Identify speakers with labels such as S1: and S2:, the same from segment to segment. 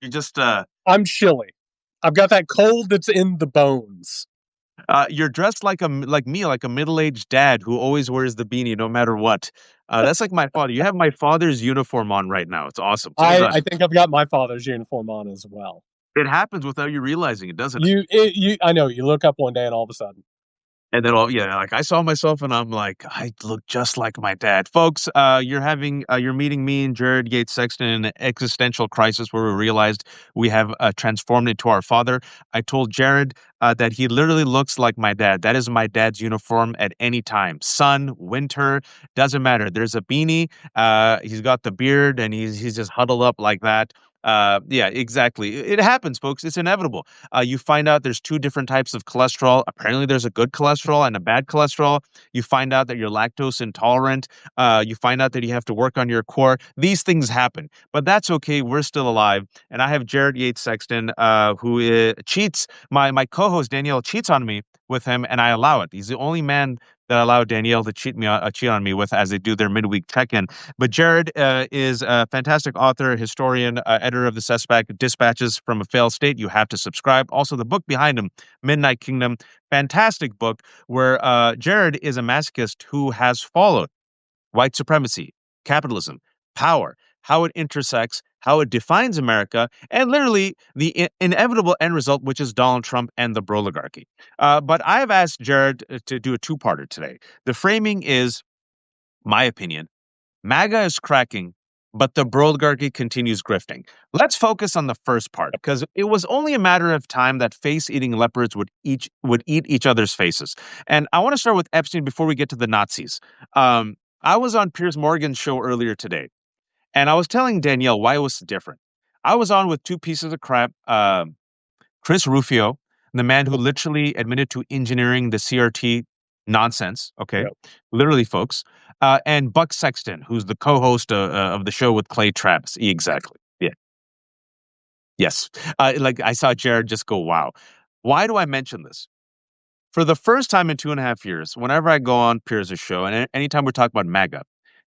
S1: You're just
S2: I'm chilly. I've got that cold that's in the bones.
S1: you're dressed like me, like a middle-aged dad who always wears the beanie no matter what. That's like my father. You have my father's uniform on right now. It's awesome. Well
S2: I
S1: done.
S2: think I've got my father's uniform on as well.
S1: It happens without you realizing it, doesn't it?
S2: I know, you look up one day and all of a sudden.
S1: And then, yeah, like I saw myself and I'm like, I look just like my dad. Folks, you're meeting me and Jared-Yates Sexton in an existential crisis where we realized we have transformed into our father. I told Jared that he literally looks like my dad. That is my dad's uniform at any time. Sun, winter, doesn't matter. There's a beanie. He's got the beard and he's just huddled up like that. Yeah, exactly. It happens, folks. It's inevitable. You find out there's two different types of cholesterol. Apparently, there's a good cholesterol and a bad cholesterol. You find out that you're lactose intolerant. You find out that you have to work on your core. These things happen, but that's okay. We're still alive. And I have Jared-Yates Sexton, who cheats. My co-host Danielle cheats on me with him, and I allow it. He's the only man that I allow Danielle to cheat on me with as they do their midweek check-in. But Jared is a fantastic author, historian, editor of the Suspect Dispatches from a Failed State. You have to subscribe. Also, the book behind him, Midnight Kingdom, fantastic book where Jared is a masochist who has followed white supremacy, capitalism, power, how it intersects, how it defines America, and literally the inevitable end result, which is Donald Trump and the Broligarchy. But I've asked Jared to do a two-parter today. The framing is, my opinion, MAGA is cracking, but the Broligarchy continues grifting. Let's focus on the first part, because it was only a matter of time that face-eating leopards would eat each other's faces. And I want to start with Epstein before we get to the Nazis. I was on Piers Morgan's show earlier today, and I was telling Danielle why it was different. I was on with two pieces of crap. Chris Rufio, the man who literally admitted to engineering the CRT nonsense. Okay,
S2: Yep.
S1: literally, folks. And Buck Sexton, who's the co-host of the show with Clay Travis. Exactly. Yeah. Yes. Like I saw Jared just go, wow. Why do I mention this? For the first time in 2.5 years, whenever I go on Piers' show, and anytime we talk about MAGA,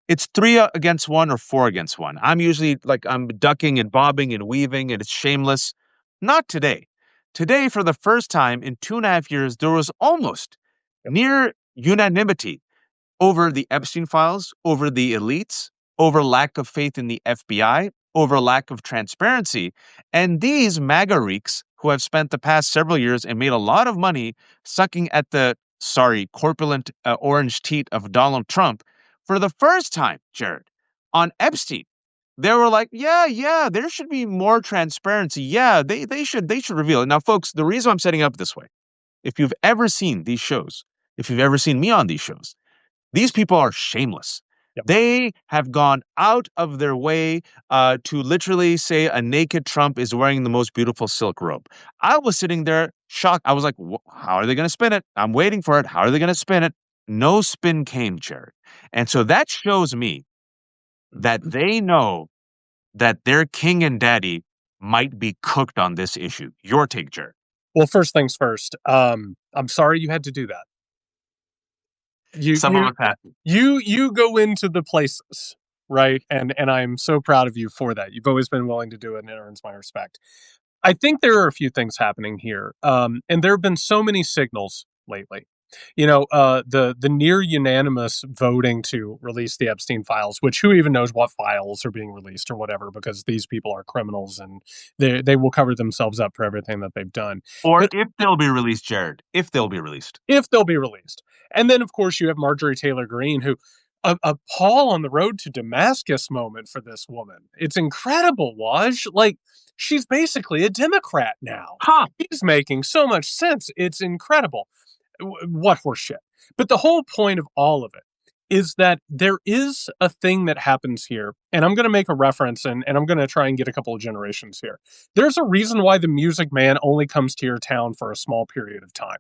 S1: it's three against one or four against one. I'm usually like I'm ducking and bobbing and weaving, and it's shameless. Not today. Today, for the first time in 2.5 years, there was almost
S2: Yep.
S1: near unanimity over the Epstein files, over the elites, over lack of faith in the FBI, over lack of transparency. And these MAGA reeks who have spent the past several years and made a lot of money sucking at the, corpulent orange teat of Donald Trump, for the first time, Jared, on Epstein, they were like, yeah, there should be more transparency. Yeah, they should reveal it. Now, folks, the reason I'm setting up this way, if you've ever seen these shows, if you've ever seen me on these shows, these people are shameless.
S2: Yep.
S1: They have gone out of their way to literally say a naked Trump is wearing the most beautiful silk robe. I was sitting there shocked. I was like, how are they going to spin it? I'm waiting for it. How are they going to spin it? No spin came, Jared. And so that shows me that they know that their king and daddy might be cooked on this issue. Your take, Jared.
S2: Well, first things first. I'm sorry you had to do that.
S1: Some of us have.
S2: You go into the places, right? And I'm so proud of you for that. You've always been willing to do it, and it earns my respect. I think there are a few things happening here, and there have been so many signals lately. The near unanimous voting to release the Epstein files, which who even knows what files are being released or whatever, because these people are criminals and they will cover themselves up for everything that they've done.
S1: Or
S2: But
S1: if they'll be released, Jared. If they'll be released.
S2: if they'll be released. And then, of course, you have Marjorie Taylor Greene, who a Paul on the road to Damascus moment for this woman. It's incredible, Waj. Like, she's basically a Democrat now.
S1: Huh.
S2: She's making so much sense. It's incredible. What horseshit. But the whole point of all of it is that there is a thing that happens here, and I'm going to make a reference, and I'm going to try and get a couple of generations here. There's a reason why the Music Man only comes to your town for a small period of time.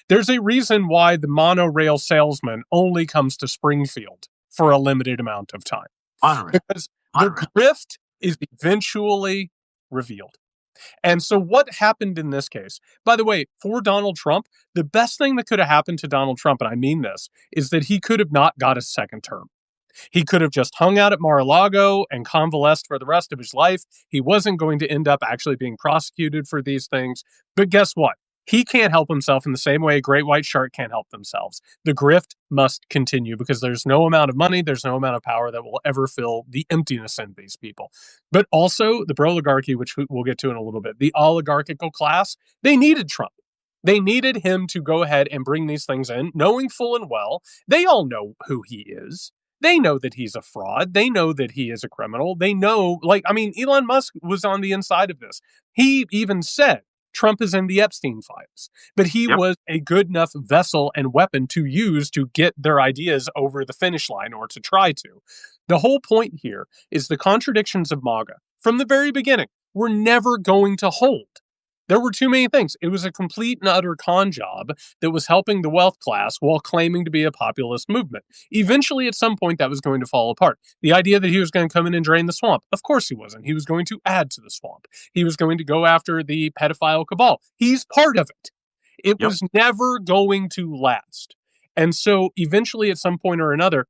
S2: There's a reason why the monorail salesman only comes to Springfield for a limited amount of time.
S1: Unreal.
S2: Because the grift is eventually revealed. And so what happened in this case, by the way, for Donald Trump, the best thing that could have happened to Donald Trump, and I mean this, is that he could have not got a second term. He could have just hung out at Mar-a-Lago and convalesced for the rest of his life. He wasn't going to end up actually being prosecuted for these things. But guess what? He can't help himself in the same way a great white shark can't help themselves. The grift must continue because there's no amount of money, there's no amount of power that will ever fill the emptiness in these people. But also the Broligarchy, which we'll get to in a little bit, the oligarchical class, they needed Trump. They needed him to go ahead and bring these things in, knowing full and well they all know who he is. They know that he's a fraud. They know that he is a criminal. They know, like, I mean, Elon Musk was on the inside of this. He even said Trump is in the Epstein files, but he
S1: Yep.
S2: was a good enough vessel and weapon to use to get their ideas over the finish line or to try to. The whole point here is the contradictions of MAGA from the very beginning were never going to hold. There were too many things. It was a complete and utter con job that was helping the wealth class while claiming to be a populist movement. Eventually, at some point, that was going to fall apart. The idea that he was going to come in and drain the swamp, of course he wasn't. He was going to add to the swamp. He was going to go after the pedophile cabal. He's part of it. It
S1: Yep.
S2: was never going to last. And so, eventually, at some point or another,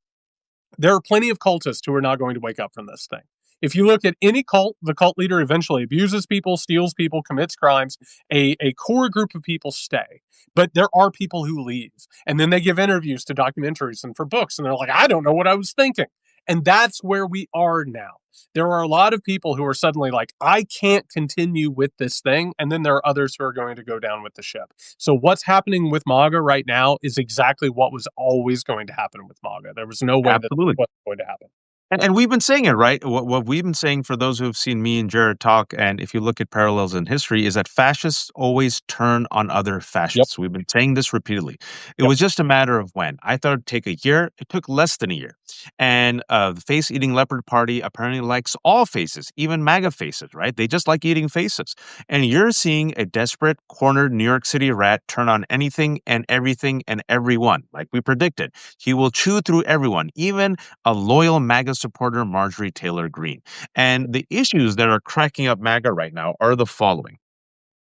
S2: there are plenty of cultists who are not going to wake up from this thing. If you look at any cult, the cult leader eventually abuses people, steals people, commits crimes. A core group of people stay. But there are people who leave. And then they give interviews to documentaries and for books. And they're like, I don't know what I was thinking. And that's where we are now. There are a lot of people who are suddenly like, I can't continue with this thing. And then there are others who are going to go down with the ship. So what's happening with MAGA right now is exactly what was always going to happen with MAGA. There was no way that
S1: Absolutely.
S2: wasn't going to happen.
S1: And we've been saying it, right? What we've been saying for those who have seen me and Jared talk, and if you look at parallels in history, is that fascists always turn on other
S2: Yep.
S1: fascists. We've been saying this repeatedly. It
S2: Yep.
S1: was just a matter of when. I thought it'd take a year. It took less than a year. And the face-eating leopard party apparently likes all faces, even MAGA faces, right? They just like eating faces. And you're seeing a desperate, cornered New York City rat turn on anything and everything and everyone, like we predicted. He will chew through everyone, even a loyal MAGA supporter, Marjorie Taylor Greene. And the issues that are cracking up MAGA right now are the following: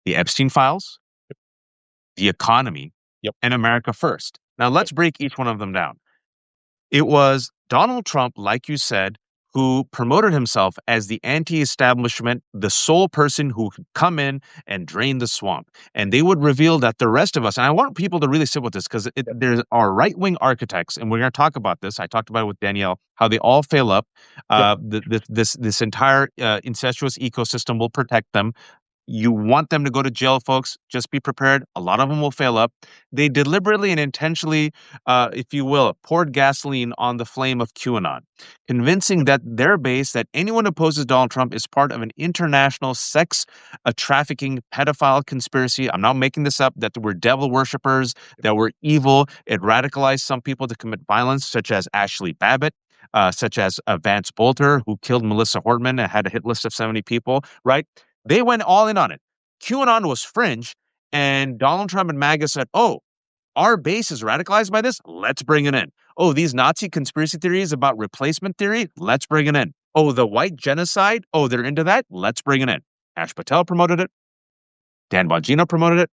S1: the Epstein files, the economy,
S2: Yep.
S1: and America First. Now,
S2: Yep.
S1: let's break each one of them down. It was Donald Trump, like you said, who promoted himself as the anti-establishment, the sole person who could come in and drain the swamp. And they would reveal that the rest of us, and I want people to really sit with this because there are right-wing architects, and we're going to talk about this. I talked about it with Danielle, how they all fail up.
S2: Yep.
S1: This entire incestuous ecosystem will protect them. You want them to go to jail, folks. Just be prepared. A lot of them will fail up. They deliberately and intentionally, if you will, poured gasoline on the flame of QAnon, convincing that their base, that anyone who opposes Donald Trump is part of an international sex trafficking pedophile conspiracy. I'm not making this up, that we're devil worshippers, that we're evil. It radicalized some people to commit violence, such as Ashley Babbitt. Such as Vance Bolter, who killed Melissa Hortman and had a hit list of 70 people, right? They went all in on it. QAnon was fringe, and Donald Trump and MAGA said, oh, our base is radicalized by this. Let's bring it in. Oh, these Nazi conspiracy theories about replacement theory. Let's bring it in. Oh, the white genocide. Oh, they're into that. Let's bring it in. Ash Patel promoted it. Dan Bongino promoted it.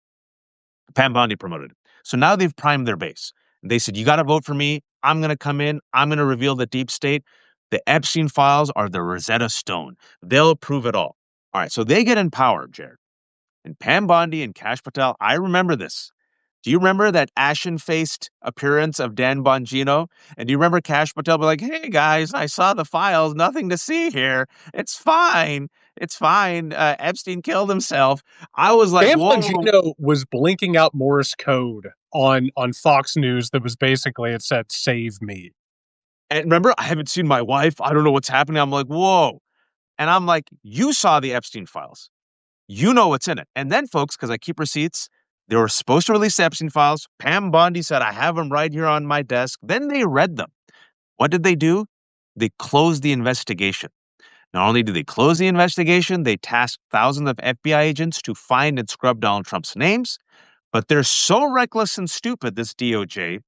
S1: Pam Bondi promoted it. So now they've primed their base. They said, you got to vote for me. I'm going to come in. I'm going to reveal the deep state. The Epstein files are the Rosetta Stone. They'll prove it all. All right, so they get in power, Jared. And Pam Bondi and Kash Patel, I remember this. Do you remember that ashen-faced appearance of Dan Bongino? And do you remember Kash Patel be like, hey, guys, I saw the files. Nothing to see here. It's fine. It's fine. Epstein killed himself. I was like,
S2: Dan
S1: whoa, whoa.
S2: Bongino was blinking out Morse code on Fox News that was basically, it said, save me.
S1: And remember, I haven't seen my wife. I don't know what's happening. I'm like, whoa. And I'm like, you saw the Epstein files. You know what's in it. And then, folks, because I keep receipts, they were supposed to release the Epstein files. Pam Bondi said, I have them right here on my desk. Then they read them. What did they do? They closed the investigation. Not only did they close the investigation, they tasked thousands of FBI agents to find and scrub Donald Trump's names. But they're so reckless and stupid, this DOJ,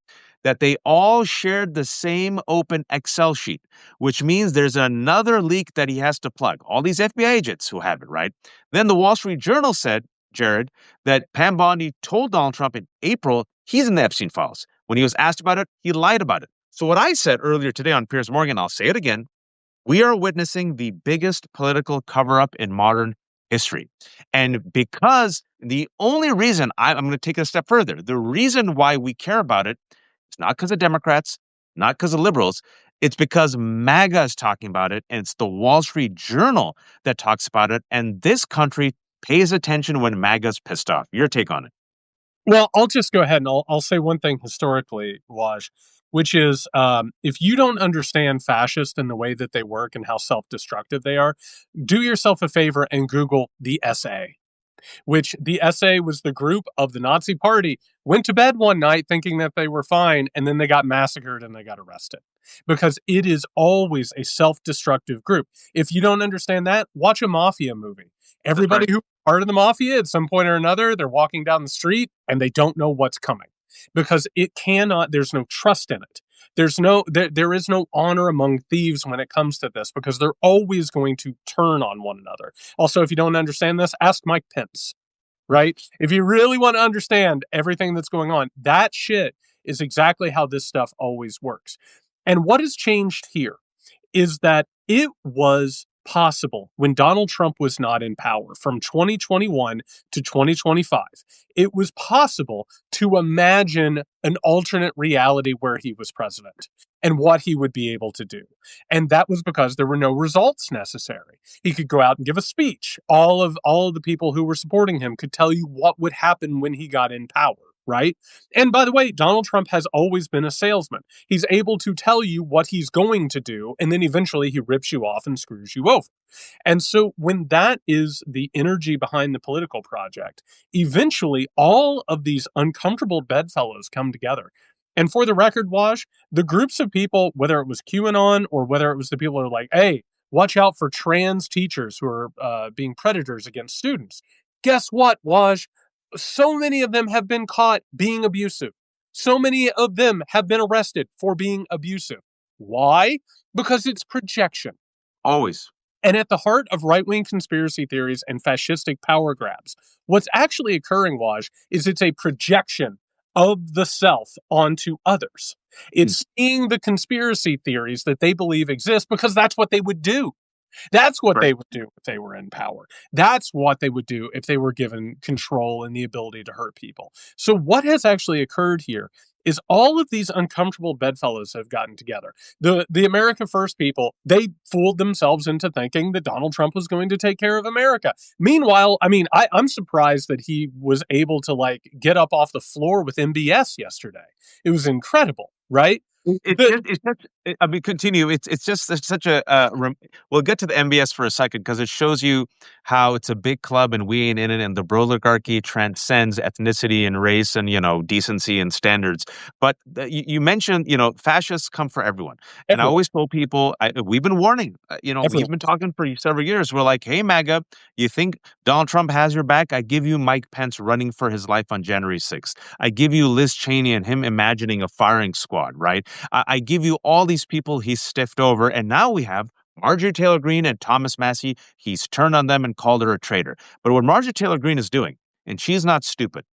S1: that they all shared the same open Excel sheet, which means there's another leak that he has to plug. All these FBI agents who have it, right? Then the Wall Street Journal said, Jared, that Pam Bondi told Donald Trump in April he's in the Epstein files. When he was asked about it, he lied about it. So what I said earlier today on Piers Morgan, I'll say it again. We are witnessing the biggest political cover up in modern history. And because the only reason I'm going to take it a step further, the reason why we care about it is not because of Democrats, not because of liberals. It's because MAGA is talking about it, and it's the Wall Street Journal that talks about it. And this country pays attention when MAGA's pissed off. Your take on it?
S2: Well, I'll just go ahead and I'll say one thing historically, Waj, which is if you don't understand fascist and the way that they work and how self destructive they are, do yourself a favor and Google the SA, which the SA was the group of the Nazi party, went to bed one night thinking that they were fine, and then they got massacred and they got arrested. Because it is always a self destructive group. If you don't understand that, watch a mafia movie.
S1: That's right.
S2: Everybody who's part of the mafia at some point or another, they're walking down the street and they don't know what's coming because it cannot, there's no trust in it. There is no honor among thieves when it comes to this because they're always going to turn on one another. Also, if you don't understand this, ask Mike Pence, right? If you really want to understand everything that's going on, that shit is exactly how this stuff always works. And what has changed here is that it was possible when Donald Trump was not in power from 2021 to 2025. It was possible to imagine an alternate reality where he was president and what he would be able to do. And that was because there were no results necessary. He could go out and give a speech. All of the people who were supporting him could tell you what would happen when he got in power. Right. And by the way, Donald Trump has always been a salesman. He's able to tell you what he's going to do, and then eventually he rips you off and screws you over. And so, when that is the energy behind the political project, eventually all of these uncomfortable bedfellows come together. And for the record, Wash, the groups of people, whether it was QAnon or whether it was the people who are like, hey, watch out for trans teachers who are being predators against students. Guess what, Waj? So many of them have been caught being abusive. So many of them have been arrested for being abusive. Why? Because it's projection.
S1: Always.
S2: And at the heart of right wing conspiracy theories and fascistic power grabs, what's actually occurring, Waj, is it's a projection of the self onto others. It's seeing the conspiracy theories that they believe exist because that's what they would do. That's what
S1: Right.
S2: they would do if they were in power. That's what they would do if they were given control and the ability to hurt people. So, what has actually occurred here is all of these uncomfortable bedfellows have gotten together. The America First people, they fooled themselves into thinking that Donald Trump was going to take care of America. Meanwhile, I mean, I'm surprised that he was able to like get up off the floor with MBS yesterday. It was incredible, right?
S1: I mean, continue. It's just such a. We'll get to the MBS for a second because it shows you how it's a big club and we ain't in it, and the Broligarchy transcends ethnicity and race and decency and standards. But you mentioned fascists come for everyone, and I
S2: Everyone,
S1: always told people we've been warning. We've
S2: everyone.
S1: been talking for several years. We're like, hey, MAGA, you think Donald Trump has your back? I give you Mike Pence running for his life on January 6th. I give you Liz Cheney and him imagining a firing squad, right? I give you all these people he's stiffed over, and now we have Marjorie Taylor Greene and Thomas Massey. He's turned on them and called her a traitor. But what Marjorie Taylor Greene is doing, and she's not stupid,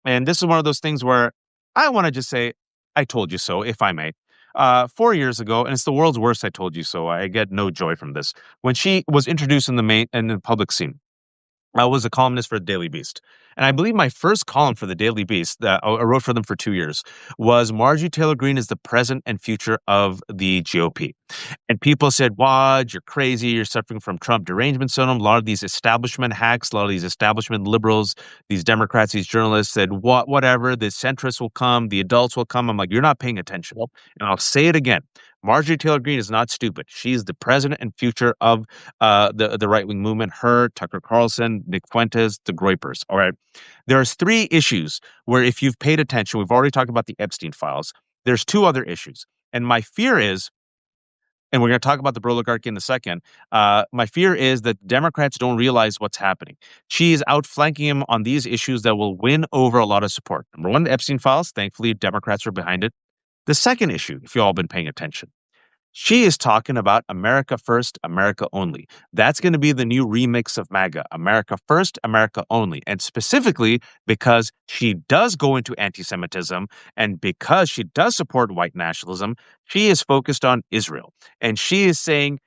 S1: and this is one of those things where I want to just say, I told you so, if I may. 4 years ago, and it's the world's worst I told you so. I get no joy from this. When she was introduced in the public scene, I was a columnist for the Daily Beast. And I believe my first column for the Daily Beast that I wrote for them for 2 years was Marjorie Taylor Greene is the present and future of the GOP. And people said, Wad, you're crazy. You're suffering from Trump derangement syndrome. A lot of these establishment hacks, a lot of these establishment liberals, these Democrats, these journalists said, whatever, the centrists will come, the adults will come. I'm like, you're not paying attention. And I'll say it again. Marjorie Taylor Greene is not stupid. She's the president and future of the right wing movement. Her, Tucker Carlson, Nick Fuentes, the Groypers. All right. There's three issues where, if you've paid attention, we've already talked about the Epstein files. There's two other issues. And my fear is, and we're going to talk about the Broligarchy in a second. My fear is that Democrats don't realize what's happening. She is outflanking him on these issues that will win over a lot of support. Number one, the Epstein files. Thankfully, Democrats are behind it. The second issue, if you all been paying attention, She is talking about America first, America only. That's going to be the new remix of MAGA, America first, America only. And specifically because she does go into anti Semitism and because she does support white nationalism, she is focused on Israel. And she is saying,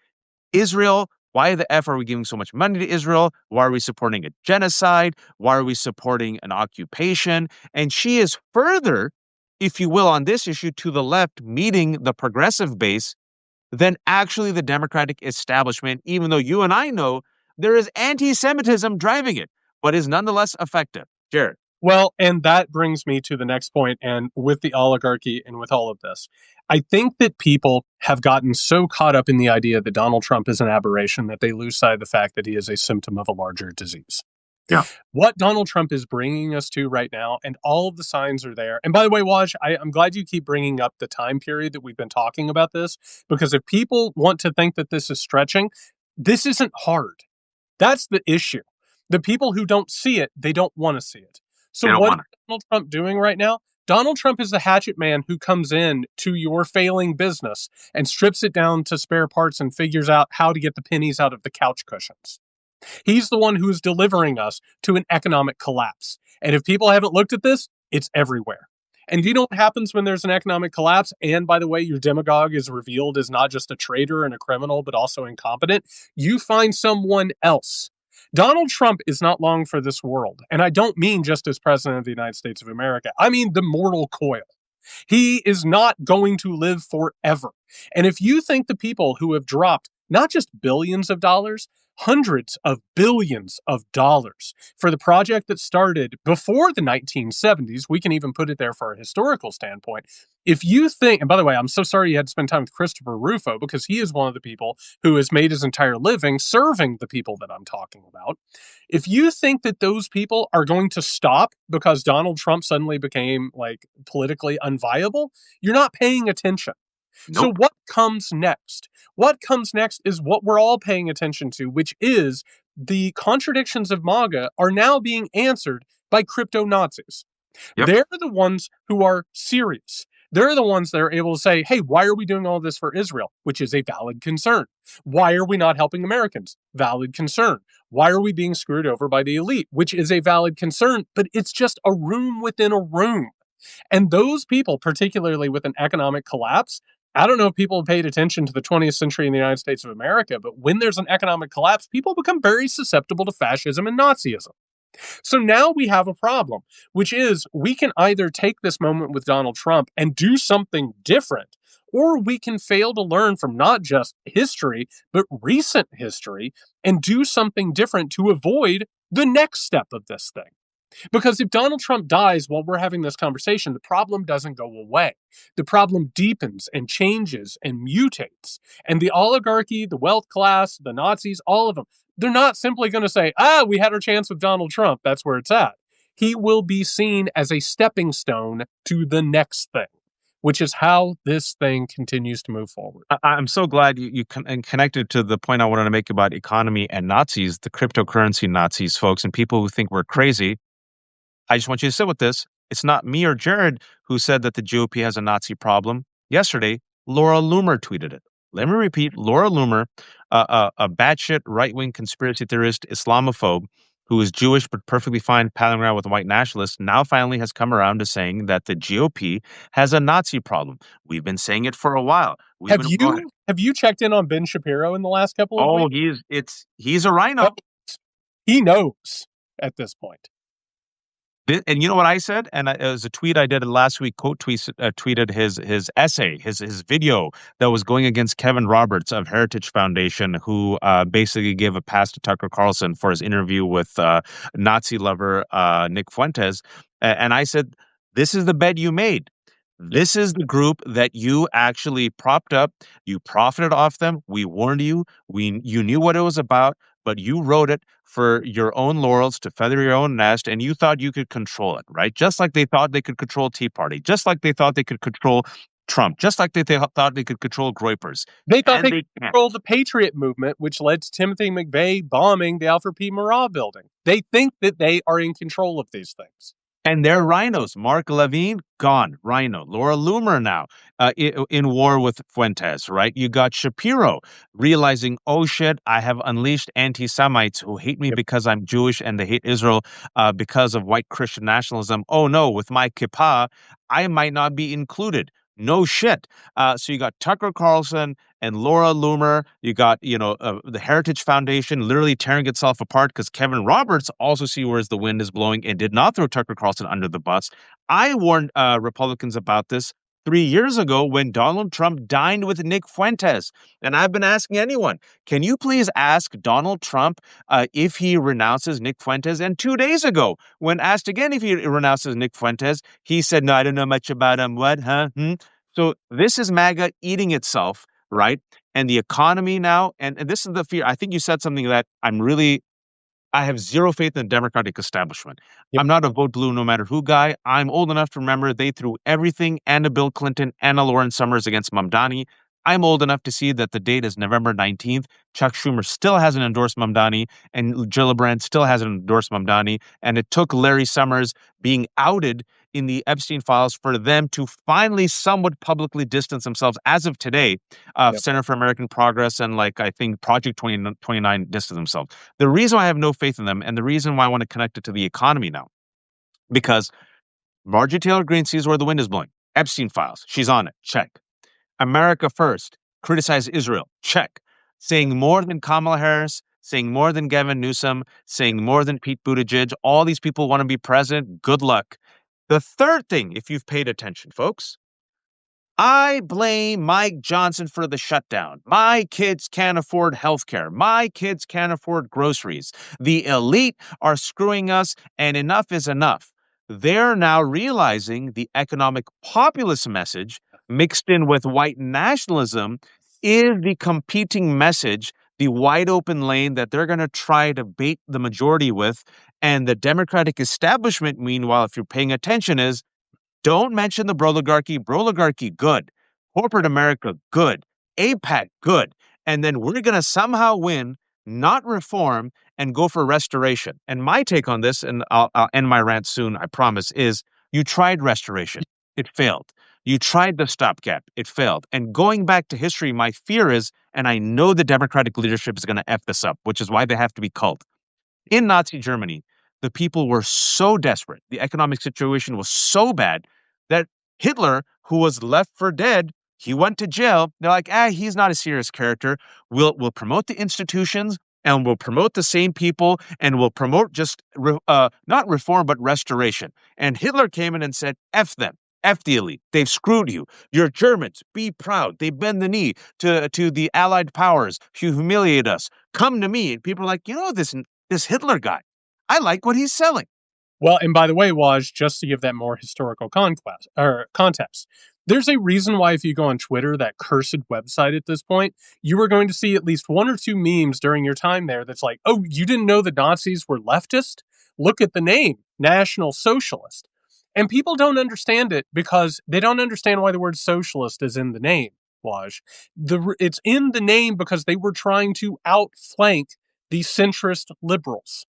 S1: Israel, why the F are we giving so much money to Israel? Why are we supporting a genocide? Why are we supporting an occupation? And she is further, if you will, on this issue to the left, meeting the progressive base than actually the Democratic establishment, even though you and I know there is anti Semitism driving it, but is nonetheless effective. Jared.
S2: Well, and that brings me to the next point, and with the oligarchy and with all of this, I think that people have gotten so caught up in the idea that Donald Trump is an aberration that they lose sight of the fact that he is a symptom of a larger disease.
S1: Yeah.
S2: What Donald Trump is bringing us to right now, and all of the signs are there. And by the way, Waj, I'm glad you keep bringing up the time period that we've been talking about this, because if people want to think that this is stretching, this isn't hard. That's the issue. The people who don't see it, they don't want to see it. So
S1: They don't
S2: what
S1: want
S2: is Donald Trump doing right now? Donald Trump is the hatchet man who comes in to your failing business and strips it down to spare parts and figures out how to get the pennies out of the couch cushions. He's the one who is delivering us to an economic collapse. And if people haven't looked at this, it's everywhere. And do you know what happens when there's an economic collapse? And by the way, your demagogue is revealed as not just a traitor and a criminal, but also incompetent. You find someone else. Donald Trump is not long for this world. And I don't mean just as president of the United States of America. I mean the mortal coil. He is not going to live forever. And if you think the people who have dropped not just billions of dollars, hundreds of billions of dollars for the project that started before the 1970s, we can even put it there for a historical standpoint. If you think, and by the way, I'm so sorry you had to spend time with Christopher Rufo because he is one of the people who has made his entire living serving the people that I'm talking about. If you think that those people are going to stop because Donald Trump suddenly became like politically unviable, you're not paying attention. So
S1: Nope.
S2: what comes next? What comes next is what we're all paying attention to, which is the contradictions of MAGA are now being answered by crypto Nazis.
S1: Yep.
S2: They're the ones who are serious. They're the ones that are able to say, hey, why are we doing all this for Israel? Which is a valid concern. Why are we not helping Americans? Valid concern. Why are we being screwed over by the elite? Which is a valid concern, but it's just a room within a room. And those people, particularly with an economic collapse, I don't know if people have paid attention to the 20th century in the United States of America, but when there's an economic collapse, people become very susceptible to fascism and Nazism. So now we have a problem, which is we can either take this moment with Donald Trump and do something different, or we can fail to learn from not just history, but recent history and do something different to avoid the next step of this thing. Because if Donald Trump dies while we're having this conversation, the problem doesn't go away. The problem deepens and changes and mutates. And the oligarchy, the wealth class, the Nazis, all of them, they're not simply going to say, we had our chance with Donald Trump. That's where it's at. He will be seen as a stepping stone to the next thing, which is how this thing continues to move forward.
S1: I'm so glad you connected to the point I wanted to make about economy and Nazis, the cryptocurrency Nazis, folks, and people who think we're crazy. I just want you to sit with this. It's not me or Jared who said that the GOP has a Nazi problem. Yesterday, Laura Loomer tweeted it. Let me repeat, Laura Loomer, a batshit right-wing conspiracy theorist, Islamophobe, who is Jewish but perfectly fine palling around with white nationalists, now finally has come around to saying that the GOP has a Nazi problem. We've been saying it for a while.
S2: Have you checked in on Ben Shapiro in the last couple of
S1: Oh,
S2: weeks?
S1: he's a rhino.
S2: He knows at this point.
S1: And you know what I said? And it was a tweet I did last week. Tweeted his essay, his video that was going against Kevin Roberts of Heritage Foundation, who basically gave a pass to Tucker Carlson for his interview with Nazi lover Nick Fuentes. And I said, "This is the bed you made. This is the group that you actually propped up. You profited off them. We warned you. You knew what it was about, but you wrote it for your own laurels to feather your own nest, and you thought you could control it, right? Just like they thought they could control Tea Party, just like they thought they could control Trump, just like they thought they could control Groypers.
S2: They thought
S1: And
S2: they
S1: they
S2: could
S1: can't.
S2: control the Patriot movement, which led to Timothy McVeigh bombing the Alfred P. Murrah building. They think that they are in control of these things.
S1: And they're rhinos. Mark Levine, gone, rhino. Laura Loomer now in war with Fuentes, right? You got Shapiro realizing, oh shit, I have unleashed anti Semites who hate me
S2: Yep.
S1: because I'm Jewish and they hate Israel because of white Christian nationalism. Oh no, with my kippah, I might not be included. No shit. So you got Tucker Carlson and Laura Loomer. You got, the Heritage Foundation literally tearing itself apart because Kevin Roberts also see where the wind is blowing and did not throw Tucker Carlson under the bus. I warned Republicans about this 3 years ago when Donald Trump dined with Nick Fuentes. And I've been asking anyone, can you please ask Donald Trump if he renounces Nick Fuentes? And 2 days ago, when asked again if he renounces Nick Fuentes, he said, no, I don't know much about him. What, huh? So this is MAGA eating itself, right? And the economy now, and this is the fear. I think you said something that I have zero faith in the Democratic establishment.
S2: Yep.
S1: I'm not a vote blue no matter who guy. I'm old enough to remember they threw everything and a Bill Clinton and a Lawrence Summers against Mamdani. I'm old enough to see that the date is November 19th. Chuck Schumer still hasn't endorsed Mamdani, and Gillibrand still hasn't endorsed Mamdani. And it took Larry Summers being outed in the Epstein files for them to finally somewhat publicly distance themselves as of today.
S2: Yep.
S1: Center for American Progress and I think Project 2029 distance themselves. The reason why I have no faith in them and the reason why I want to connect it to the economy now, because Marjorie Taylor Greene sees where the wind is blowing. Epstein files, she's on it. Check. America First, criticize Israel. Check. Saying more than Kamala Harris, saying more than Gavin Newsom, saying more than Pete Buttigieg. All these people want to be president. Good luck. The third thing, if you've paid attention, folks, I blame Mike Johnson for the shutdown. My kids can't afford healthcare. My kids can't afford groceries. The elite are screwing us, and enough is enough. They're now realizing the economic populist message mixed in with white nationalism is the competing message, the wide open lane that they're going to try to bait the majority with. And the Democratic establishment, meanwhile, if you're paying attention, is don't mention the Broligarchy. Broligarchy, good. Corporate America, good. APAC, good. And then we're going to somehow win, not reform, and go for restoration. And my take on this, and I'll end my rant soon, I promise, is you tried restoration. It failed. You tried the stopgap. It failed. And going back to history, my fear is, and I know the Democratic leadership is going to F this up, which is why they have to be culled. In Nazi Germany, the people were so desperate, the economic situation was so bad that Hitler, who was left for dead, he went to jail. They're like, he's not a serious character. We'll promote the institutions and we'll promote the same people and we'll promote just not reform but restoration. And Hitler came in and said, "F them." F the elite. They've screwed you. You're Germans. Be proud. They bend the knee to the Allied powers. You humiliate us. Come to me. And people are like, this Hitler guy. I like what he's selling.
S2: Well, and by the way, Waj, just to give that more historical context, there's a reason why if you go on Twitter, that cursed website at this point, you are going to see at least one or two memes during your time there that's like, oh, you didn't know the Nazis were leftist? Look at the name, National Socialist. And people don't understand it because they don't understand why the word socialist is in the name, Waj. It's in the name because they were trying to outflank the centrist liberals.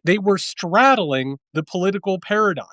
S2: They were straddling the political paradigm.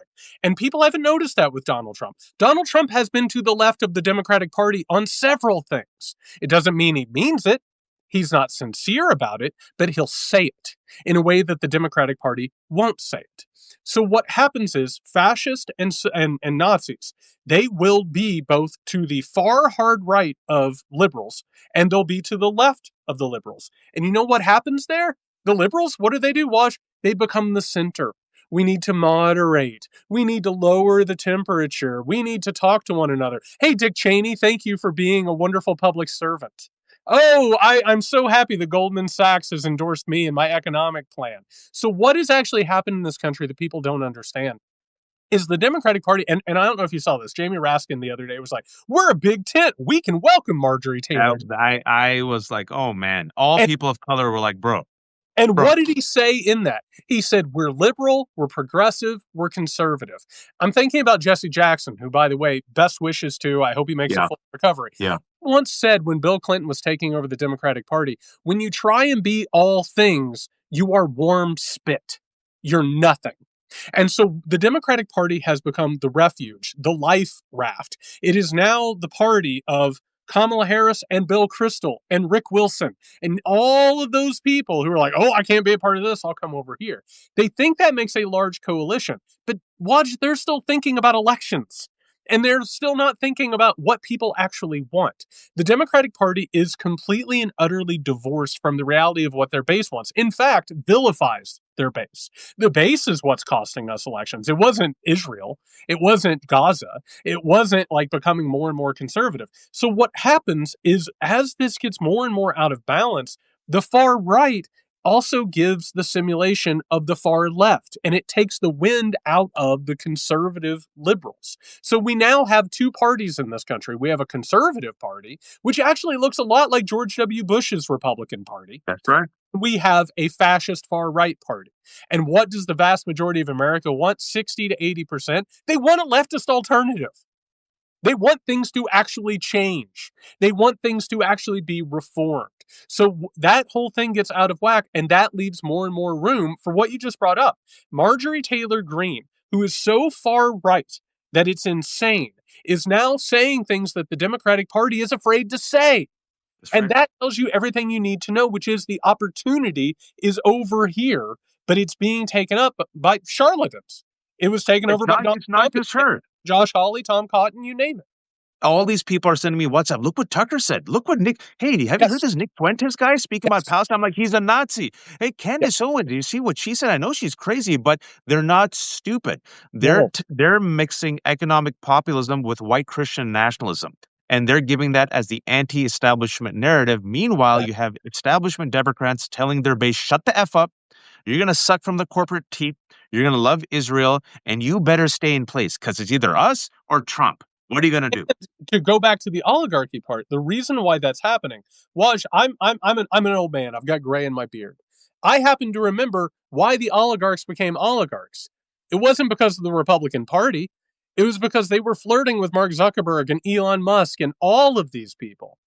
S2: And people haven't noticed that with Donald Trump. Donald Trump has been to the left of the Democratic Party on several things. It doesn't mean he means it. He's not sincere about it, but he'll say it in a way that the Democratic Party won't say it. So what happens is fascists and Nazis, they will be both to the far hard right of liberals and they'll be to the left of the liberals. And you know what happens there? The liberals, what do? Watch, they become the center. We need to moderate. We need to lower the temperature. We need to talk to one another. Hey, Dick Cheney, thank you for being a wonderful public servant. Oh, I'm so happy that Goldman Sachs has endorsed me and my economic plan. So what has actually happened in this country that people don't understand is the Democratic Party, and I don't know if you saw this, Jamie Raskin the other day was like, we're a big tent. We can welcome Marjorie Taylor.
S1: I was like, oh man, all
S2: And
S1: people of color were like, bro.
S2: what did he say in that? He said, we're liberal, we're progressive, we're conservative. I'm thinking about Jesse Jackson, who, by the way, best wishes to. I hope he makes a full recovery.
S1: Yeah.
S2: Once said when Bill Clinton was taking over the Democratic Party, when you try and be all things, you are warm spit. You're nothing. And so the Democratic Party has become the refuge, the life raft. It is now the party of Kamala Harris and Bill Kristol and Rick Wilson and all of those people who are like, oh, I can't be a part of this. I'll come over here. They think that makes a large coalition, but watch, they're still thinking about elections. And they're still not thinking about what people actually want. The Democratic Party is completely and utterly divorced from the reality of what their base wants. In fact, vilifies their base. The base is what's costing us elections. It wasn't Israel. It wasn't Gaza. It wasn't like becoming more and more conservative. So what happens is as this gets more and more out of balance, the far right also gives the simulation of the far left, and it takes the wind out of the conservative liberals. So we now have two parties in this country. We have a conservative party, which actually looks a lot like George W. Bush's Republican Party.
S1: That's right.
S2: We have a fascist far right party. And what does the vast majority of America want? 60 to 80%. They want a leftist alternative. They want things to actually change. They want things to actually be reformed. So that whole thing gets out of whack, and that leaves more and more room for what you just brought up. Marjorie Taylor Greene, who is so far right that it's insane, is now saying things that the Democratic Party is afraid to say.
S1: That's
S2: And
S1: right.
S2: that tells you everything you need to know, which is the opportunity is over here, but it's being taken up by charlatans. It was taken over by Donald
S1: It's not
S2: Trump,
S1: just her.
S2: Josh Hawley, Tom Cotton, you name it.
S1: All these people are sending me WhatsApp. Look what Tucker said. Look what Nick. Hey, have you heard
S2: Yes,
S1: this Nick Fuentes guy speaking about
S2: yes,
S1: Palestine? I'm like, he's a Nazi. Hey,
S2: yes.
S1: Candace Owen, do you see what she said? I know she's crazy, but they're not stupid.
S2: No,
S1: They're mixing economic populism with white Christian nationalism, and they're giving that as the anti-establishment narrative. Meanwhile,
S2: that,
S1: you have establishment Democrats telling their base, "Shut the f up. You're gonna suck from the corporate teeth. You're gonna love Israel, and you better stay in place because it's either us or Trump. What are you gonna do?"
S2: to go back to the oligarchy part, the reason why that's happening was I'm an old man. I've got gray in my beard. I happen to remember why the oligarchs became oligarchs. It wasn't because of the Republican Party. It was because they were flirting with Mark Zuckerberg and Elon Musk and all of these people.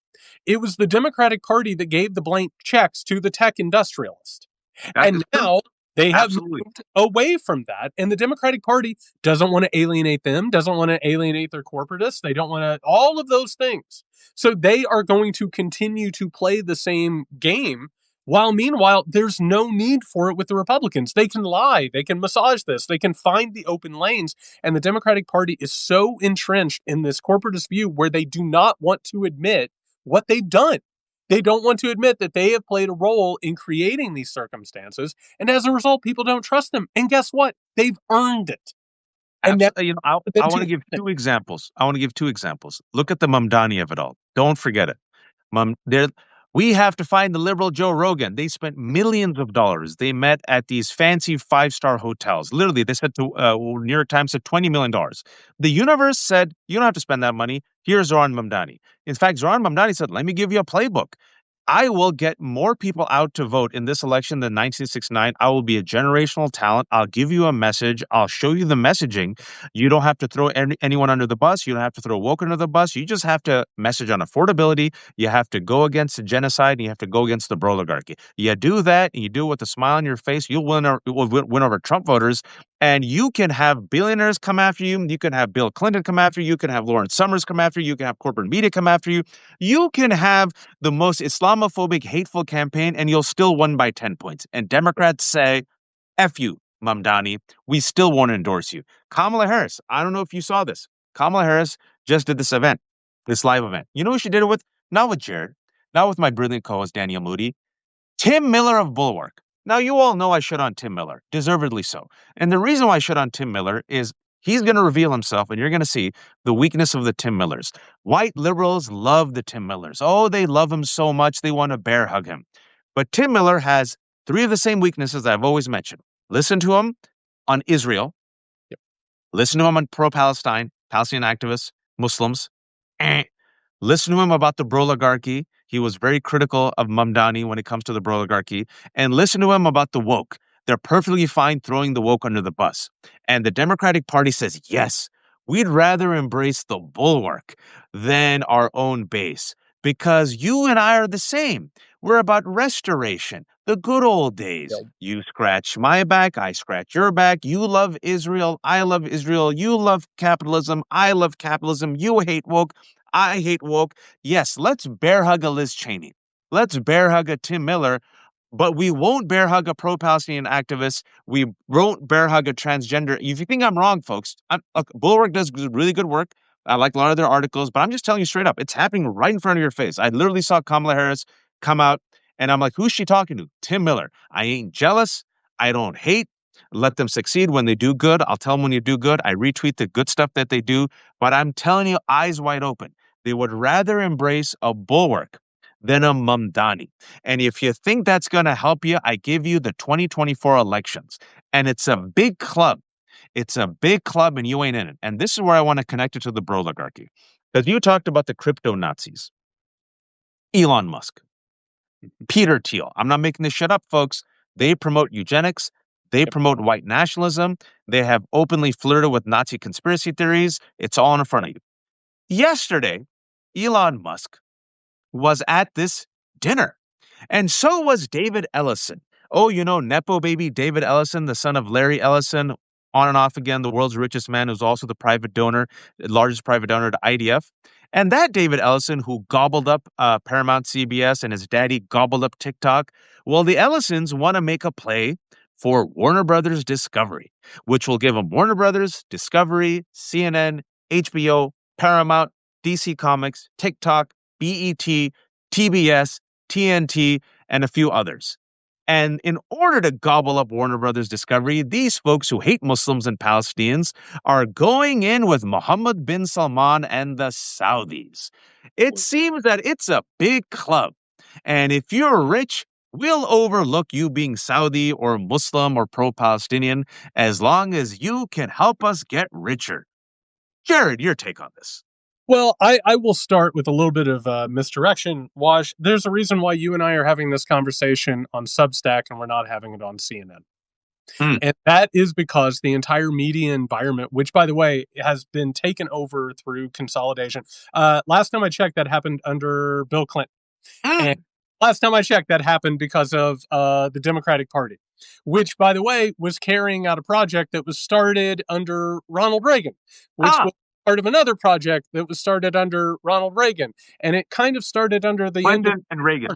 S2: It was the Democratic Party that gave the blank checks to the tech industrialist.
S1: That
S2: And
S1: is true.
S2: now they have
S1: Absolutely.
S2: moved away from that. And the Democratic Party doesn't want to alienate them, doesn't want to alienate their corporatists. They don't want to, all of those things. So they are going to continue to play the same game. While meanwhile, there's no need for it with the Republicans. They can lie, they can massage this, they can find the open lanes. And the Democratic Party is so entrenched in this corporatist view where they do not want to admit what they've done. They don't want to admit that they have played a role in creating these circumstances. And as a result, people don't trust them. And guess what? They've earned it. And now
S1: Absolutely.
S2: them
S1: I
S2: to
S1: want to give two examples. I want to give two examples. Look at the Mamdani of it all. Don't forget it. There, we have to find the liberal Joe Rogan. They spent millions of dollars. They met at these fancy five-star hotels. Literally, they said to New York Times said $20 million. The universe said, "You don't have to spend that money. Here's Zoran Mamdani." In fact, Zoran Mamdani said, "Let me give you a playbook. I will get more people out to vote in this election than 1969. I will be a generational talent. I'll give you a message. I'll show you the messaging. You don't have to throw anyone under the bus. You don't have to throw woke under the bus. You just have to message on affordability. You have to go against the genocide. And you have to go against the Broligarchy. You do that, and you do it with a smile on your face. You'll win over Trump voters. And you can have billionaires come after you. You can have Bill Clinton come after you. You can have Lawrence Summers come after you. You can have corporate media come after you. You can have the most Islamophobic, hateful campaign, and you'll still win by 10 points. And Democrats say, F you, Mamdani. We still won't endorse you. Kamala Harris, I don't know if you saw this. Kamala Harris just did this event, this live event. You know who she did it with? Not with Jared, not with my brilliant co host, Daniel Moody. Tim Miller of Bulwark. Now, you all know I shit on Tim Miller, deservedly so. And the reason why I shit on Tim Miller is he's going to reveal himself, and you're going to see the weakness of the Tim Millers. White liberals love the Tim Millers. Oh, they love him so much, they want to bear hug him. But Tim Miller has three of the same weaknesses I've always mentioned. Listen to him on Israel,
S2: Yep.
S1: listen to him on pro-Palestine, Palestinian activists, Muslims. Eh. Listen to him about the Broligarchy. He was very critical of Mamdani when it comes to the Broligarchy. And listen to him about the woke. They're perfectly fine throwing the woke under the bus. And the Democratic Party says, yes, we'd rather embrace the bulwark than our own base because you and I are the same. We're about restoration, the good old days.
S2: Yep.
S1: You scratch my back, I scratch your back. You love Israel, I love Israel. You love capitalism, I love capitalism. You hate woke, I hate woke. Yes, let's bear hug a Liz Cheney. Let's bear hug a Tim Miller, but we won't bear hug a pro-Palestinian activist. We won't bear hug a transgender. If you think I'm wrong, folks, look, Bulwark does really good work. I like a lot of their articles, but I'm just telling you straight up, it's happening right in front of your face. I literally saw Kamala Harris come out, and I'm like, who's she talking to? Tim Miller. I ain't jealous. I don't hate. Let them succeed when they do good. I'll tell them when you do good. I retweet the good stuff that they do, but I'm telling you, eyes wide open. They would rather embrace a Bulwark than a Mamdani. And if you think that's going to help you, I give you the 2024 elections. And it's a big club. It's a big club and you ain't in it. And this is where I want to connect it to the Broligarchy. Because you talked about the crypto Nazis, Elon Musk, Peter Thiel. I'm not making this shit up, folks. They promote eugenics. They
S2: Yep.
S1: promote white nationalism. They have openly flirted with Nazi conspiracy theories. It's all in front of you. Yesterday, Elon Musk was at this dinner. And so was David Ellison. Oh, Nepo baby David Ellison, the son of Larry Ellison, on and off again, the world's richest man, who's also the private donor, the largest private donor to IDF. And that David Ellison, who gobbled up Paramount CBS and his daddy gobbled up TikTok, well, the Ellisons want to make a play for Warner Brothers Discovery, which will give them Warner Brothers, Discovery, CNN, HBO, Paramount, DC Comics, TikTok, BET, TBS, TNT, and a few others. And in order to gobble up Warner Brothers Discovery, these folks who hate Muslims and Palestinians are going in with Mohammed bin Salman and the Saudis. It seems that it's a big club. And if you're rich, we'll overlook you being Saudi or Muslim or pro-Palestinian as long as you can help us get richer. Jared, your take on this.
S2: Well, I will start with a little bit of misdirection. Wash, there's a reason why you and I are having this conversation on Substack and we're not having it on CNN.
S1: Hmm.
S2: And that is because the entire media environment, which, by the way, has been taken over through consolidation. Last time I checked, that happened under Bill Clinton. And
S1: Hmm.
S2: last time I checked, that happened because of the Democratic Party, which, by the way, was carrying out a project that was started under Ronald Reagan, which
S1: Ah,
S2: was part of another project that was started under Ronald Reagan. And it kind of started under the end of.
S1: Clinton and Reagan.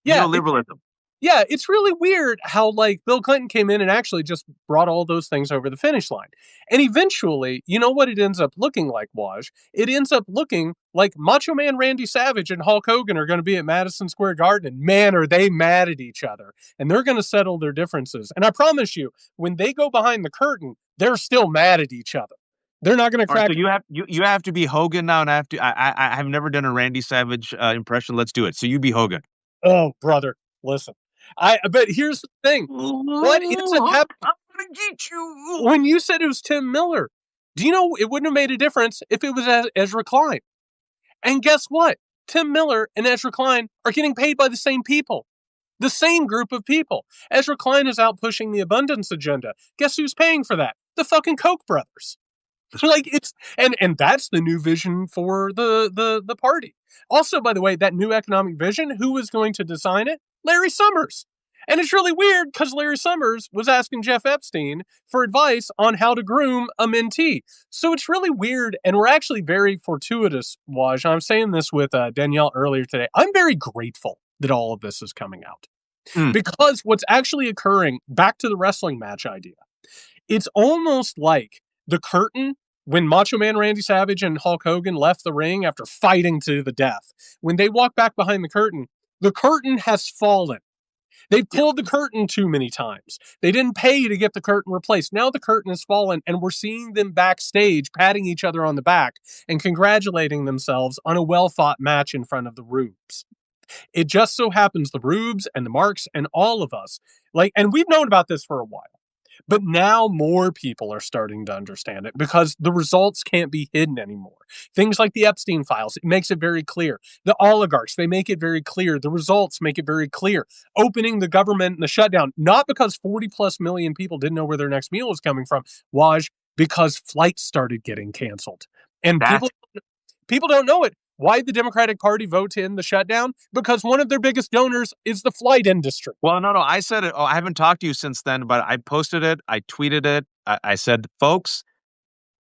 S2: Yeah,
S1: Neoliberalism.
S2: yeah, it's really weird how like Bill Clinton came in and actually just brought all those things over the finish line. And eventually, you know what it ends up looking like, Waj? It ends up looking like Macho Man Randy Savage and Hulk Hogan are going to be at Madison Square Garden. And man, are they mad at each other. And they're going to settle their differences. And I promise you, when they go behind the curtain, they're still mad at each other. They're not going to
S1: All right,
S2: crack.
S1: so you have to be Hogan now, and I have never done a Randy Savage impression. Let's do it. So you be Hogan.
S2: Oh, brother, listen. But here's the thing. What ends up
S1: I'm
S2: happening
S1: gonna get you.
S2: when you said it was Tim Miller? Do you know it wouldn't have made a difference if it was Ezra Klein? And guess what? Tim Miller and Ezra Klein are getting paid by the same people, the same group of people. Ezra Klein is out pushing the abundance agenda. Guess who's paying for that? The fucking Koch brothers. Like it's and that's the new vision for the party. Also, by the way, that new economic vision, who was going to design it? Larry Summers. And it's really weird because Larry Summers was asking Jeff Epstein for advice on how to groom a mentee. So it's really weird, and we're actually very fortuitous, Waj. I'm saying this with Danielle earlier today. I'm very grateful that all of this is coming out.
S1: Mm.
S2: Because what's actually occurring, back to the wrestling match idea, it's almost like the curtain when Macho Man Randy Savage and Hulk Hogan left the ring after fighting to the death. When they walk back behind the curtain has fallen. They pulled the curtain too many times. They didn't pay to get the curtain replaced. Now the curtain has fallen, and we're seeing them backstage patting each other on the back and congratulating themselves on a well-fought match in front of the Rubes. It just so happens the Rubes and the Marks and all of us, and we've known about this for a while. But now more people are starting to understand it because the results can't be hidden anymore. Things like the Epstein files, it makes it very clear. The oligarchs, they make it very clear. The results make it very clear. Opening the government and the shutdown, not because 40 plus million people didn't know where their next meal was coming from, Waj, because flights started getting canceled. And
S1: That's
S2: people don't know it. Why did the Democratic Party vote to end the shutdown? Because one of their biggest donors is the flight industry.
S1: Well, no, I said it. Oh, I haven't talked to you since then, but I posted it. I tweeted it. I said, folks,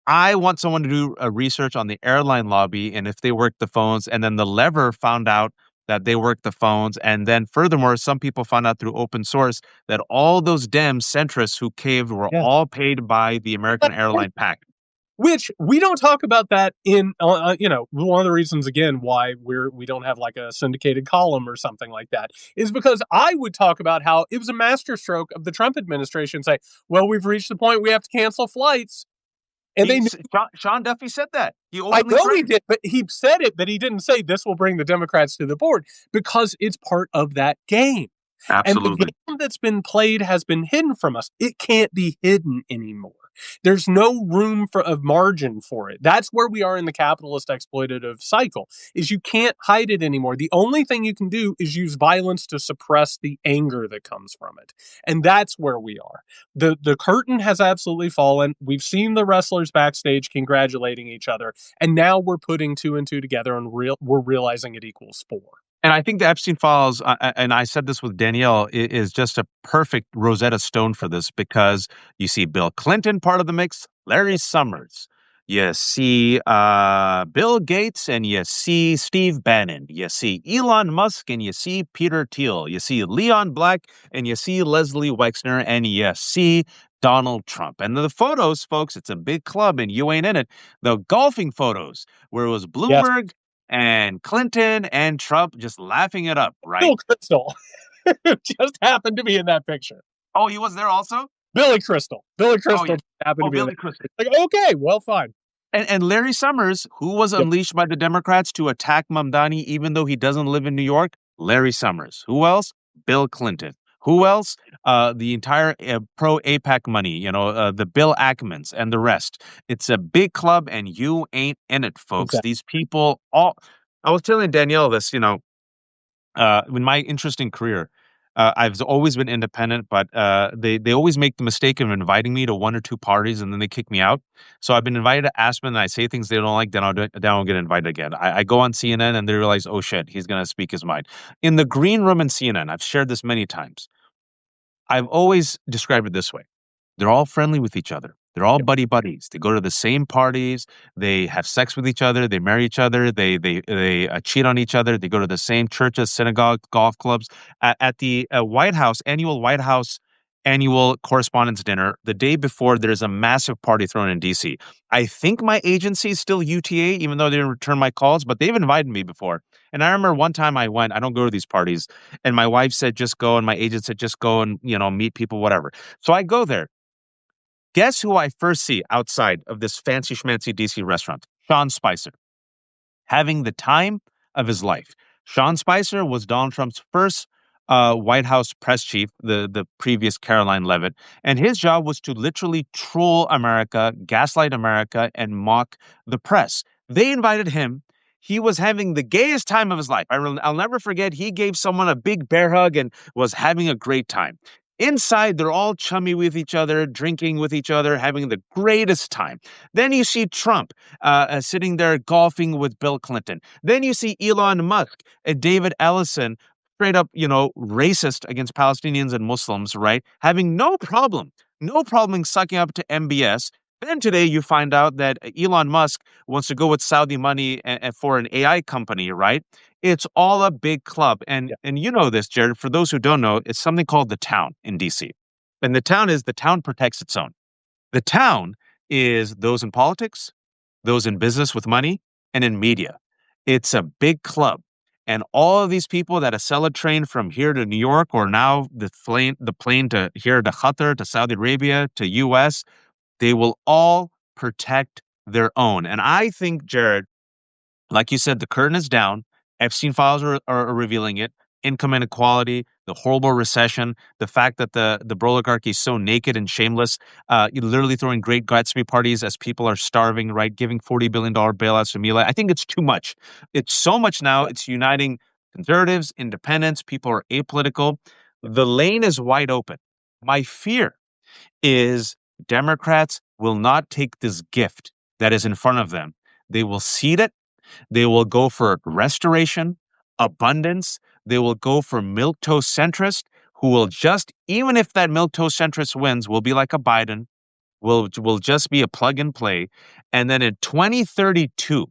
S1: I want someone to do a research on the airline lobby and if they work the phones. And then the lever found out that they work the phones. And then furthermore, some people found out through open source that all those Dems centrists who caved were
S2: Yeah.
S1: all paid by the American airline PAC.
S2: Which we don't talk about that in, one of the reasons again why we don't have like a syndicated column or something like that is because I would talk about how it was a masterstroke of the Trump administration say, well, we've reached the point we have to cancel flights, and they knew.
S1: Sean Duffy said that. He
S2: I
S1: openly
S2: know he
S1: threatened.
S2: did, but he said it, but he didn't say this will bring the Democrats to the board because it's part of that game. And the
S1: Absolutely.
S2: game that's been played has been hidden from us. It can't be hidden anymore. There's no room for a margin for it. That's where we are in the capitalist exploitative cycle, is you can't hide it anymore. The only thing you can do is use violence to suppress the anger that comes from it. And that's where we are. The curtain has absolutely fallen. We've seen the wrestlers backstage congratulating each other, and now we're putting two and two together and we're realizing it equals four.
S1: And I think the Epstein files, and I said this with Danielle, is just a perfect Rosetta Stone for this because you see Bill Clinton part of the mix, Larry Summers, you see Bill Gates, and you see Steve Bannon, you see Elon Musk, and you see Peter Thiel, you see Leon Black, and you see Leslie Wexner, and you see Donald Trump. And the photos, folks, it's a big club, and you ain't in it. The golfing photos, where it was
S2: Yes.
S1: Bloomberg and Clinton and Trump just laughing it up, right?
S2: Bill Crystal just happened to be in that picture.
S1: Oh, he was there also?
S2: Billy Crystal. Billy
S1: Oh, yeah.
S2: Crystal happened
S1: Oh,
S2: to be in
S1: Billy
S2: that.
S1: Crystal.
S2: Like, okay, well, fine.
S1: And Larry Summers, who was
S2: Yep.
S1: unleashed by the Democrats to attack Mamdani, even though he doesn't live in New York? Larry Summers. Who else? Bill Clinton. Who else? The entire pro APAC money, the Bill Ackmans and the rest. It's a big club, and you ain't in it, folks.
S2: Exactly.
S1: These people all. I was telling Danielle this, in my interesting career, I've always been independent, but they always make the mistake of inviting me to one or two parties and then they kick me out. So I've been invited to Aspen and I say things they don't like, then I'll get invited again. I go on CNN and they realize, oh shit, he's gonna speak his mind. In the green room in CNN, I've shared this many times. I've always described it this way. They're all friendly with each other. They're all
S2: Yep.
S1: buddy buddies. They go to the same parties. They have sex with each other. They marry each other. They cheat on each other. They go to the same churches, synagogues, golf clubs. At the White House annual correspondence dinner, the day before, there's a massive party thrown in D.C. I think my agency is still UTA, even though they didn't return my calls, but they've invited me before. And I remember one time I went. I don't go to these parties, and my wife said, "Just go," and my agent said, "Just go and meet people, whatever." So I go there. Guess who I first see outside of this fancy schmancy DC restaurant? Sean Spicer, having the time of his life. Sean Spicer was Donald Trump's first White House press chief, the previous Caroline Leavitt, and his job was to literally troll America, gaslight America, and mock the press. They invited him. He was having the gayest time of his life. I'll never forget. He gave someone a big bear hug and was having a great time. Inside, they're all chummy with each other, drinking with each other, having the greatest time. Then you see Trump sitting there golfing with Bill Clinton. Then you see Elon Musk and David Ellison, straight up, racist against Palestinians and Muslims, right? Having no problem sucking up to MBS. Then today you find out that Elon Musk wants to go with Saudi money for an AI company, right? It's all a big club. And
S2: Yeah.
S1: and you know this, Jared, for those who don't know, it's something called the town in DC. And the town protects its own. The town is those in politics, those in business with money, and in media. It's a big club. And all of these people that sell a train from here to New York, or now the plane to here to Qatar, to Saudi Arabia, to US, they will all protect their own. And I think, Jared, like you said, the curtain is down. Epstein files are revealing it. Income inequality, the horrible recession, the fact that the Broligarchy is so naked and shameless, you're literally throwing great Gatsby parties as people are starving, right? Giving $40 billion bailouts to Mila. I think it's too much. It's so much now. It's uniting conservatives, independents. People are apolitical. The lane is wide open. My fear is Democrats will not take this gift that is in front of them. They will cede it. They will go for restoration, abundance. They will go for milquetoast centrist, who will just, even if that milquetoast centrist wins, will be like a Biden, will just be a plug and play. And then in 2032,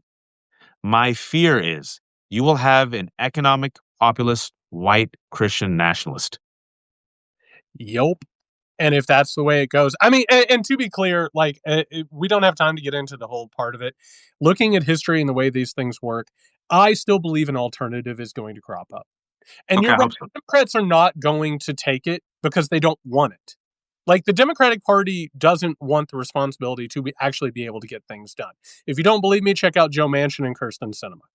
S1: my fear is you will have an economic populist white Christian nationalist.
S2: Yup. And if that's the way it goes, I mean, and to be clear, like we don't have time to get into the whole part of it. Looking at history and the way these things work, I still believe an alternative is going to crop up. And
S1: Okay,
S2: you're
S1: I
S2: right,
S1: hope so.
S2: Democrats are not going to take it because they don't want it. Like the Democratic Party doesn't want the responsibility to actually be able to get things done. If you don't believe me, check out Joe Manchin and Kirsten Sinema.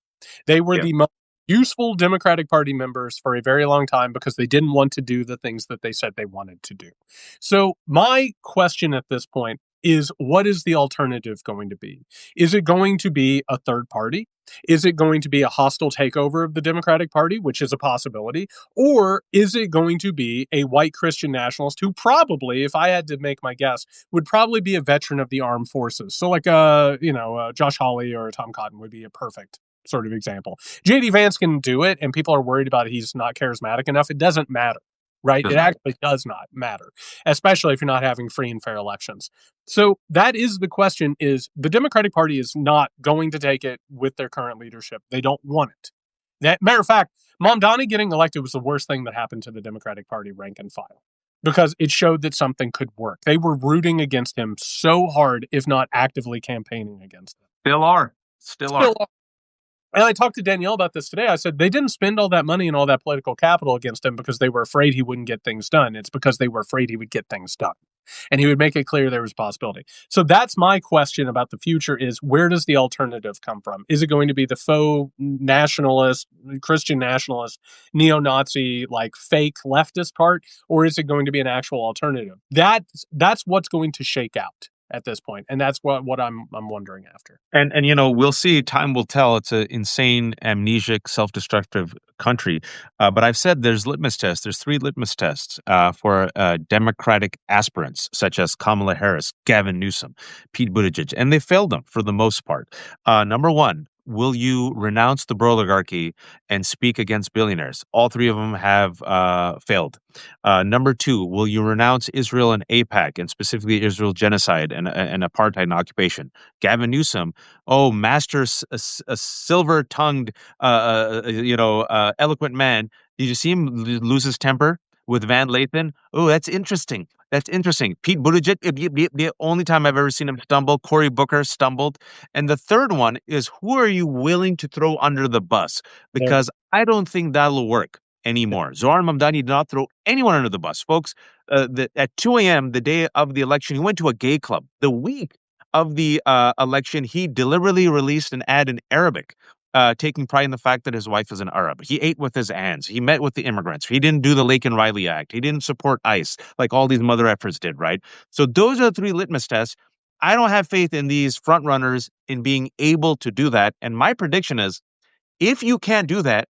S2: They were
S1: Yeah.
S2: the most useful Democratic Party members for a very long time because they didn't want to do the things that they said they wanted to do. So, my question at this point is what is the alternative going to be? Is it going to be a third party? Is it going to be a hostile takeover of the Democratic Party, which is a possibility? Or is it going to be a white Christian nationalist who probably, if I had to make my guess, would probably be a veteran of the armed forces? So, like, Josh Hawley or Tom Cotton would be a perfect sort of example. JD Vance can do it, and people are worried about he's not charismatic enough. It doesn't matter, right? It
S1: Doesn't matter.
S2: actually does not matter, especially if you're not having free and fair elections. So that is the question: is the Democratic Party is not going to take it with their current leadership. They don't want it. That matter of fact, Mamdani getting elected was the worst thing that happened to the Democratic Party rank and file because it showed that something could work. They were rooting against him so hard, if not actively campaigning against him.
S1: Still are. Still are.
S2: Still, and I talked to Danielle about this today. I said they didn't spend all that money and all that political capital against him because they were afraid he wouldn't get things done. It's because they were afraid he would get things done. And he would make it clear there was a possibility. So that's my question about the future is where does the alternative come from? Is it going to be the faux nationalist, Christian nationalist, neo-Nazi, like fake leftist part, or is it going to be an actual alternative? That's what's going to shake out at this point, and that's what I'm wondering after.
S1: And we'll see. Time will tell. It's an insane, amnesic, self-destructive country. But I've said there's litmus tests. There's 3 litmus tests for Democratic aspirants, such as Kamala Harris, Gavin Newsom, Pete Buttigieg, and they failed them for the most part. Number one, will you renounce the Broligarchy and speak against billionaires? All 3 of them have failed. Number 2, will you renounce Israel and AIPAC, and specifically Israel genocide and apartheid and occupation? Gavin Newsom, oh, master, a silver-tongued, eloquent man. Did you see him lose his temper with Van Lathan? Oh, that's interesting. That's interesting. Pete Buttigieg, the only time I've ever seen him stumble. Cory Booker stumbled. And the third one is who are you willing to throw under the bus?
S2: There,
S1: Because I don't think that'll work anymore. Zoran Mamdani did not throw anyone under the bus, folks. At 2 a.m., the day of the election, he went to a gay club. The week of the election, he deliberately released an ad in Arabic, taking pride in the fact that his wife is an Arab. He ate with his hands. He met with the immigrants. He didn't do the Lake and Riley Act. He didn't support ICE like all these mother efforts did, right? So those are the 3 litmus tests. I don't have faith in these front runners in being able to do that. And my prediction is if you can't do that,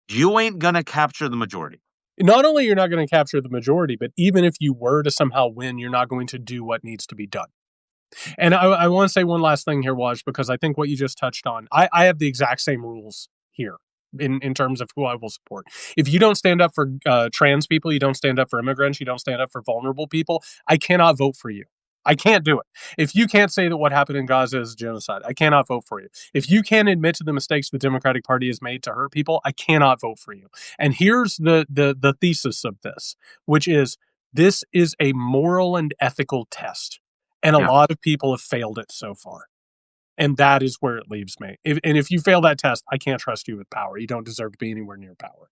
S1: you ain't going to capture the majority.
S2: not only you're not going to capture the majority, but even if you were to somehow win, you're not going to do what needs to be done. And I want to say one last thing here, Waj, because I think what you just touched on, I have the exact same rules here in terms of who I will support. If you don't stand up for trans people, you don't stand up for immigrants, you don't stand up for vulnerable people, I cannot vote for you. I can't do it. If you can't say that what happened in Gaza is genocide, I cannot vote for you. If you can't admit to the mistakes the Democratic Party has made to hurt people, I cannot vote for you. And here's the thesis of this, which is this is a moral and ethical test. And a
S1: Yeah.
S2: lot of people have failed it so far. And that is where it leaves me. If you fail that test, I can't trust you with power. You don't deserve to be anywhere near power.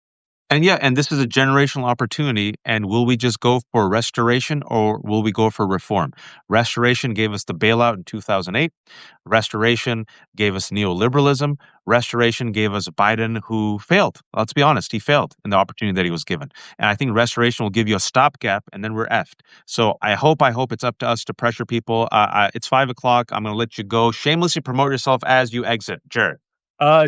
S1: And yeah, and this is a generational opportunity. And will we just go for restoration or will we go for reform? Restoration gave us the bailout in 2008. Restoration gave us neoliberalism. Restoration gave us Biden who failed. Let's be honest, he failed in the opportunity that he was given. And I think restoration will give you a stopgap and then we're effed. So I hope it's up to us to pressure people. It's 5 o'clock. I'm going to let you go. Shamelessly promote yourself as you exit. Jared.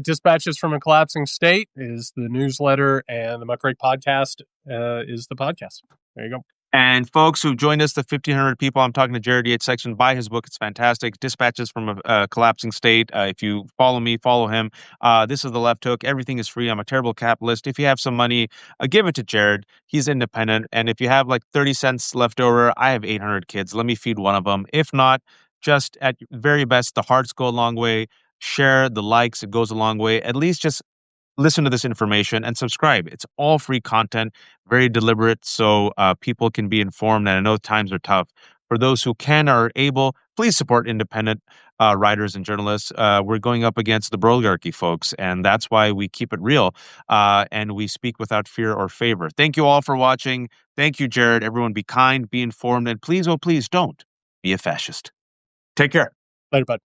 S2: Dispatches from a Collapsing State is the newsletter, and the Muckrake podcast is the podcast. There you go.
S1: And folks who've joined us, the 1,500 people, I'm talking to Jared-Yates Sexton. Buy his book. It's fantastic. Dispatches from a Collapsing State. If you follow me, follow him. This is The Left Hook. Everything is free. I'm a terrible capitalist. If you have some money, give it to Jared. He's independent. And if you have like 30 cents left over, I have 800 kids. Let me feed one of them. If not, just at very best, the hearts go a long way. Share the likes. It goes a long way. At least just listen to this information and subscribe. It's all free content, very deliberate, so people can be informed. And I know times are tough. For those who can or are able, please support independent writers and journalists. We're going up against the Broligarchy, folks, and that's why we keep it real and we speak without fear or favor. Thank you all for watching. Thank you, Jared. Everyone, be kind, be informed, and please, oh, please don't be a fascist. Take care.
S2: Later, bud.